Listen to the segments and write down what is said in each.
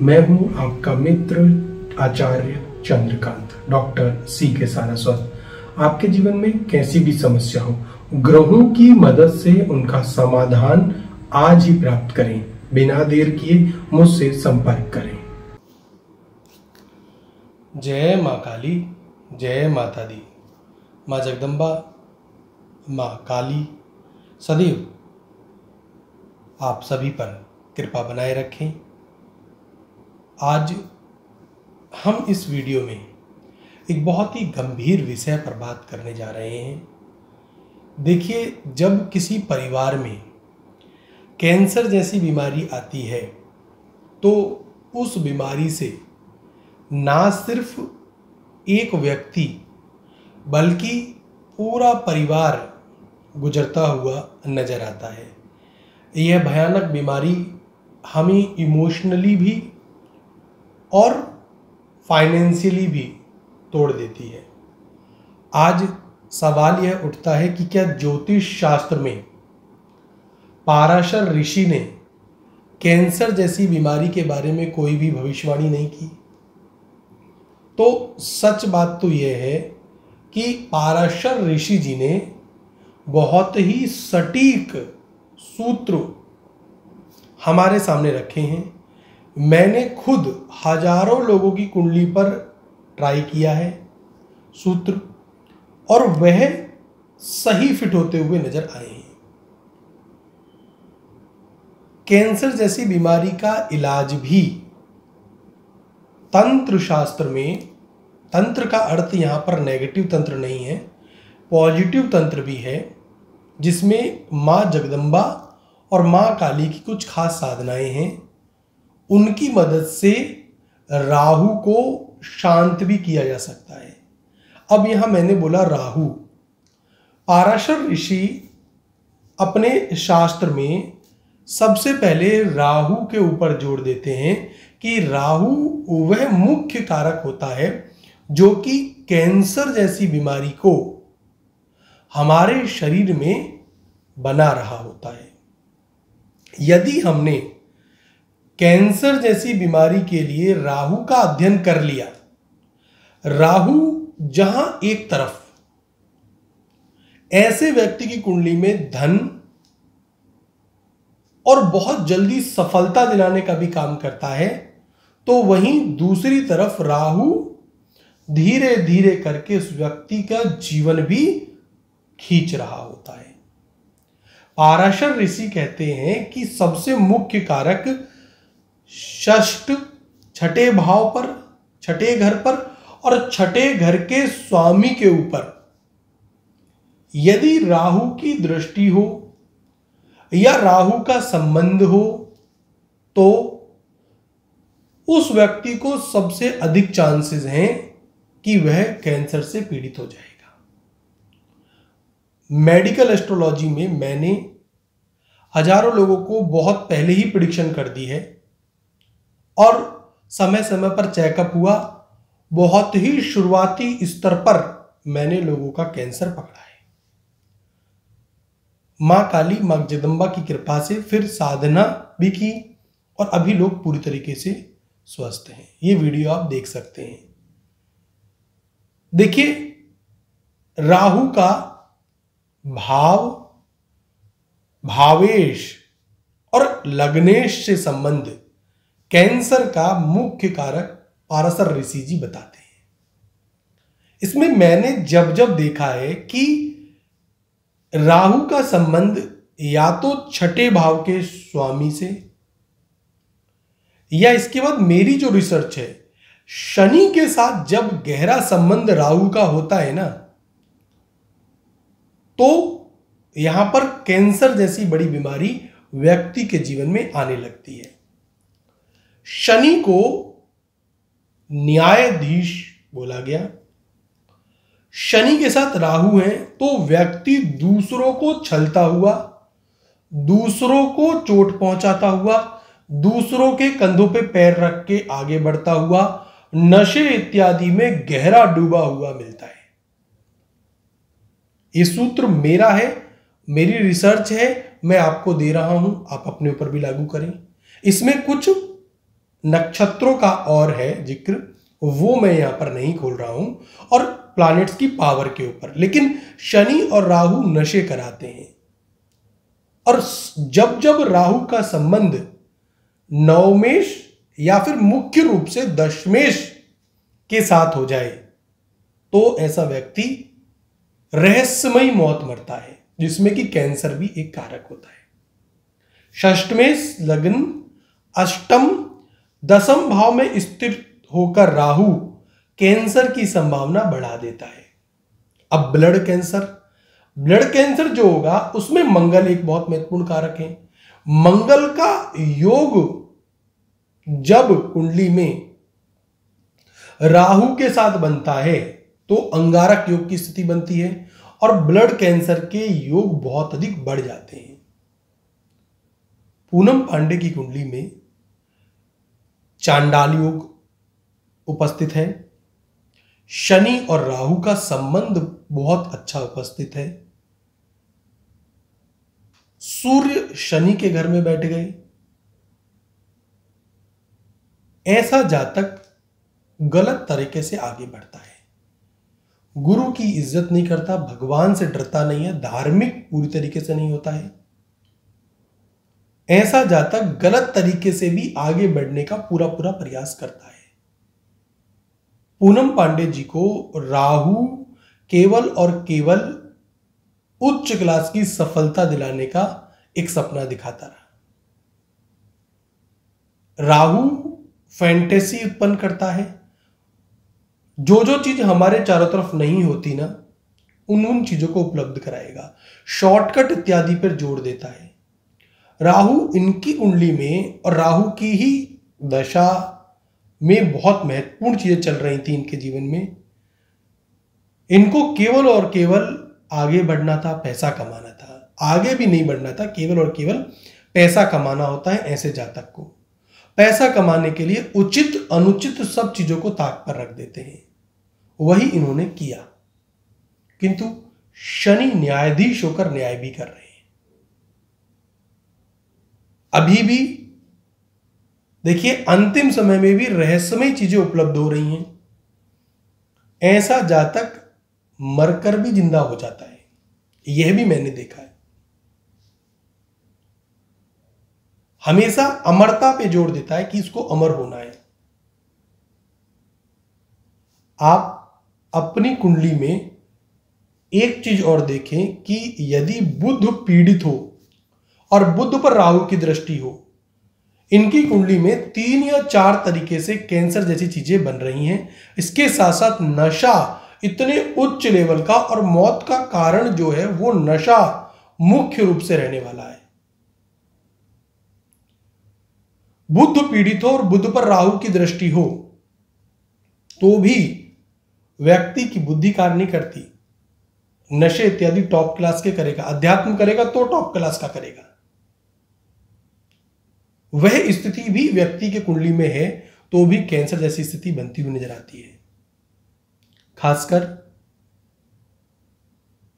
मैं हूं आपका मित्र आचार्य चंद्रकांत, डॉक्टर सी के सारस्वत। आपके जीवन में कैसी भी समस्या हो, ग्रहों की मदद से उनका समाधान आज ही प्राप्त करें। बिना देर किए मुझसे संपर्क करें। जय माँ काली, जय माता दी। माँ जगदम्बा, माँ काली सदैव आप सभी पर कृपा बनाए रखें। आज हम इस वीडियो में एक बहुत ही गंभीर विषय पर बात करने जा रहे हैं। देखिए, जब किसी परिवार में कैंसर जैसी बीमारी आती है तो उस बीमारी से ना सिर्फ एक व्यक्ति बल्कि पूरा परिवार गुजरता हुआ नजर आता है। यह भयानक बीमारी हमें इमोशनली भी और फाइनेंशियली भी तोड़ देती है। आज सवाल यह उठता है कि क्या ज्योतिष शास्त्र में पाराशर ऋषि ने कैंसर जैसी बीमारी के बारे में कोई भी भविष्यवाणी नहीं की? तो सच बात तो यह है कि पाराशर ऋषि जी ने बहुत ही सटीक सूत्र हमारे सामने रखे हैं। मैंने खुद हजारों लोगों की कुंडली पर ट्राई किया है सूत्र, और वह सही फिट होते हुए नजर आए हैं। कैंसर जैसी बीमारी का इलाज भी तंत्र शास्त्र में, तंत्र का अर्थ यहां पर नेगेटिव तंत्र नहीं है, पॉजिटिव तंत्र भी है, जिसमें माँ जगदम्बा और माँ काली की कुछ खास साधनाएं हैं। उनकी मदद से राहु को शांत भी किया जा सकता है। अब यहां मैंने बोला राहु, पाराशर ऋषि अपने शास्त्र में सबसे पहले राहु के ऊपर जोर देते हैं कि राहु वह मुख्य कारक होता है जो कि कैंसर जैसी बीमारी को हमारे शरीर में बना रहा होता है। यदि हमने कैंसर जैसी बीमारी के लिए राहु का अध्ययन कर लिया, राहु जहां एक तरफ ऐसे व्यक्ति की कुंडली में धन और बहुत जल्दी सफलता दिलाने का भी काम करता है, तो वहीं दूसरी तरफ राहु धीरे धीरे करके उस व्यक्ति का जीवन भी खींच रहा होता है। पाराशर ऋषि कहते हैं कि सबसे मुख्य कारक षष्ठ, छठे भाव पर, छठे घर पर और छठे घर के स्वामी के ऊपर यदि राहु की दृष्टि हो या राहु का संबंध हो तो उस व्यक्ति को सबसे अधिक चांसेस हैं कि वह कैंसर से पीड़ित हो जाएगा। मेडिकल एस्ट्रोलॉजी में मैंने हजारों लोगों को बहुत पहले ही प्रेडिक्शन कर दी है और समय समय पर चेकअप हुआ। बहुत ही शुरुआती स्तर पर मैंने लोगों का कैंसर पकड़ा है। मां काली, मां जगदम्बा की कृपा से फिर साधना भी की और अभी लोग पूरी तरीके से स्वस्थ हैं। ये वीडियो आप देख सकते हैं। देखिए, राहु का भाव, भावेश और लग्नेश से संबंध कैंसर का मुख्य कारक पाराशर ऋषि जी बताते हैं। इसमें मैंने जब जब देखा है कि राहु का संबंध या तो छठे भाव के स्वामी से, या इसके बाद मेरी जो रिसर्च है, शनि के साथ जब गहरा संबंध राहु का होता है ना, तो यहां पर कैंसर जैसी बड़ी बीमारी व्यक्ति के जीवन में आने लगती है। शनि को न्यायाधीश बोला गया। शनि के साथ राहु है तो व्यक्ति दूसरों को छलता हुआ, दूसरों को चोट पहुंचाता हुआ, दूसरों के कंधों पे पैर रख के आगे बढ़ता हुआ, नशे इत्यादि में गहरा डूबा हुआ मिलता है। ये सूत्र मेरा है, मेरी रिसर्च है, मैं आपको दे रहा हूं, आप अपने ऊपर भी लागू करें। इसमें कुछ नक्षत्रों का और है जिक्र, वो मैं यहां पर नहीं खोल रहा हूं, और प्लैनेट्स की पावर के ऊपर। लेकिन शनि और राहु नशे कराते हैं, और जब जब राहु का संबंध नवमेश या फिर मुख्य रूप से दशमेश के साथ हो जाए तो ऐसा व्यक्ति रहस्यमयी मौत मरता है, जिसमें कि कैंसर भी एक कारक होता है। षष्टमेश लग्न, अष्टम दसम भाव में स्थिर होकर राहु कैंसर की संभावना बढ़ा देता है। अब ब्लड कैंसर जो होगा उसमें मंगल एक बहुत महत्वपूर्ण कारक है। मंगल का योग जब कुंडली में राहु के साथ बनता है तो अंगारक योग की स्थिति बनती है, और ब्लड कैंसर के योग बहुत अधिक बढ़ जाते हैं। पूनम पांडे की कुंडली में चांडाल योग उपस्थित है, शनि और राहु का संबंध बहुत अच्छा उपस्थित है, सूर्य शनि के घर में बैठ गए। ऐसा जातक गलत तरीके से आगे बढ़ता है, गुरु की इज्जत नहीं करता, भगवान से डरता नहीं है, धार्मिक पूरी तरीके से नहीं होता है। ऐसा जातक गलत तरीके से भी आगे बढ़ने का पूरा पूरा प्रयास करता है। पूनम पांडे जी को राहु केवल और केवल उच्च क्लास की सफलता दिलाने का एक सपना दिखाता रहा। राहु फैंटेसी उत्पन्न करता है, जो जो चीज हमारे चारों तरफ नहीं होती ना, उन चीजों को उपलब्ध कराएगा, शॉर्टकट इत्यादि पर जोर देता है। राहु इनकी कुंडली में और राहु की ही दशा में बहुत महत्वपूर्ण चीजें चल रही थी इनके जीवन में। इनको केवल और केवल आगे बढ़ना था, पैसा कमाना था, आगे भी नहीं बढ़ना था, केवल और केवल पैसा कमाना होता है। ऐसे जातक को पैसा कमाने के लिए उचित अनुचित सब चीजों को ताक पर रख देते हैं, वही इन्होंने किया। किंतु शनि न्यायाधीश होकर न्याय भी कर रहे हैं। अभी भी देखिए अंतिम समय में भी रहस्यमय चीजें उपलब्ध हो रही हैं। ऐसा जातक मरकर भी जिंदा हो जाता है, यह भी मैंने देखा है। हमेशा अमरता पे जोर देता है कि इसको अमर होना है। आप अपनी कुंडली में एक चीज और देखें कि यदि बुध पीड़ित हो और बुध पर राहु की दृष्टि हो, इनकी कुंडली में 3 या 4 तरीके से कैंसर जैसी चीजें बन रही हैं। इसके साथ साथ नशा इतने उच्च लेवल का, और मौत का कारण जो है वो नशा मुख्य रूप से रहने वाला है। बुध पीड़ित हो और बुध पर राहु की दृष्टि हो तो भी व्यक्ति की बुद्धि कार्य नहीं करती। नशे इत्यादि टॉप क्लास के करेगा, अध्यात्म करेगा तो टॉप क्लास का करेगा। वह स्थिति भी व्यक्ति के कुंडली में है तो भी कैंसर जैसी स्थिति बनती हुई नजर आती है। खासकर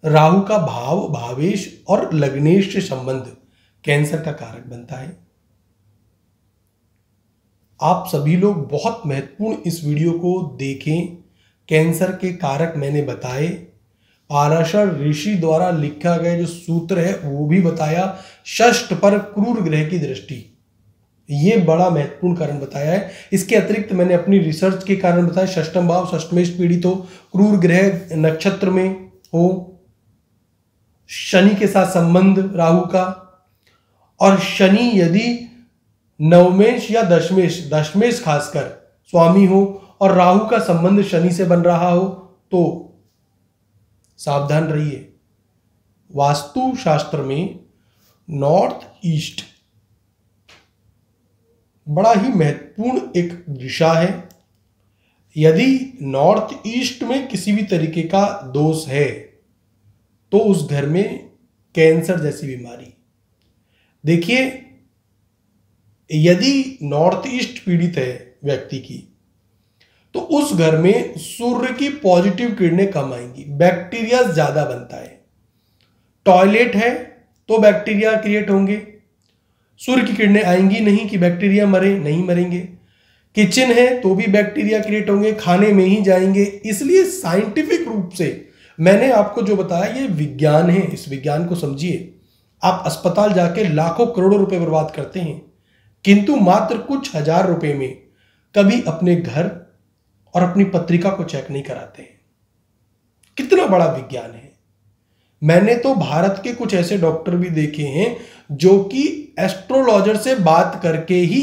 राहु का भाव, भावेश और लग्नेश से संबंध कैंसर का कारक बनता है। आप सभी लोग बहुत महत्वपूर्ण इस वीडियो को देखें। कैंसर के कारक मैंने बताए, पाराशर ऋषि द्वारा लिखा गया जो सूत्र है वो भी बताया। षष्ठ पर क्रूर ग्रह की दृष्टि, ये बड़ा महत्वपूर्ण कारण बताया है। इसके अतिरिक्त मैंने अपनी रिसर्च के कारण बताया, षष्ठम भाव षष्टमेश पीड़ित हो, क्रूर ग्रह नक्षत्र में हो, शनि के साथ संबंध राहु का, और शनि यदि नवमेश या दशमेश खासकर स्वामी हो और राहु का संबंध शनि से बन रहा हो तो सावधान रहिए। वास्तु शास्त्र में नॉर्थ ईस्ट बड़ा ही महत्वपूर्ण एक दिशा है। यदि नॉर्थ ईस्ट में किसी भी तरीके का दोष है तो उस घर में कैंसर जैसी बीमारी, देखिए यदि नॉर्थ ईस्ट पीड़ित है व्यक्ति की तो उस घर में सूर्य की पॉजिटिव किरणें कम आएंगी, बैक्टीरिया ज्यादा बनता है। टॉयलेट है तो बैक्टीरिया क्रिएट होंगे, सूर्य की किरणें आएंगी नहीं कि बैक्टीरिया मरे, नहीं मरेंगे। किचन है तो भी बैक्टीरिया क्रिएट होंगे, खाने में ही जाएंगे। इसलिए साइंटिफिक रूप से मैंने आपको जो बताया ये विज्ञान है, इस विज्ञान को समझिए। आप अस्पताल जाके लाखों करोड़ों रुपए बर्बाद करते हैं, किंतु मात्र कुछ हजार रुपए में कभी अपने घर और अपनी पत्रिका को चेक नहीं कराते हैं। कितना बड़ा विज्ञान है। मैंने तो भारत के कुछ ऐसे डॉक्टर भी देखे हैं जो कि एस्ट्रोलॉजर से बात करके ही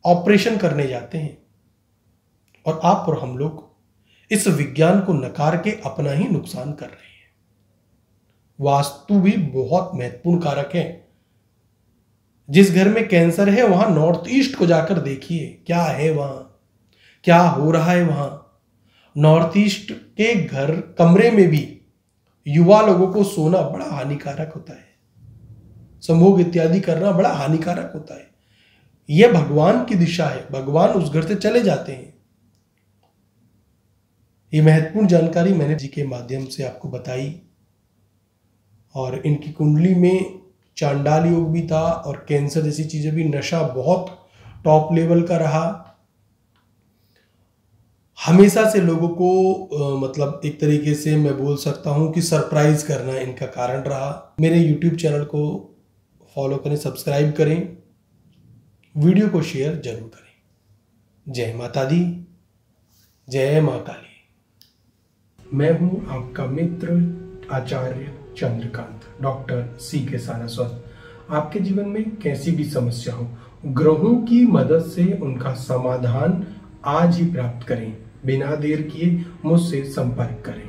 ऑपरेशन करने जाते हैं, और आप और हम लोग इस विज्ञान को नकार के अपना ही नुकसान कर रहे हैं। वास्तु भी बहुत महत्वपूर्ण कारक है। जिस घर में कैंसर है वहां नॉर्थ ईस्ट को जाकर देखिए, क्या है वहां, क्या हो रहा है वहां। नॉर्थ ईस्ट के घर कमरे में भी युवा लोगों को सोना बड़ा हानिकारक होता है, संभोग इत्यादि करना बड़ा हानिकारक होता है। यह भगवान की दिशा है, भगवान उस घर से चले जाते हैं। ये महत्वपूर्ण जानकारी मैंने जी के माध्यम से आपको बताई, और इनकी कुंडली में चांडाल योग भी था और कैंसर जैसी चीजें भी, नशा बहुत टॉप लेवल का रहा। हमेशा से लोगों को मतलब एक तरीके से मैं बोल सकता हूं कि सरप्राइज करना इनका कारण रहा। मेरे YouTube चैनल को फॉलो करें, सब्सक्राइब करें, वीडियो को शेयर जरूर करें। जय माता दी, जय मां काली। मैं हूं आपका मित्र आचार्य चंद्रकांत, डॉक्टर CK सारस्वत। आपके जीवन में कैसी भी समस्या हो, ग्रहों की मदद से उनका समाधान आज ही प्राप्त करें। बिना देर किए मुझसे संपर्क करें।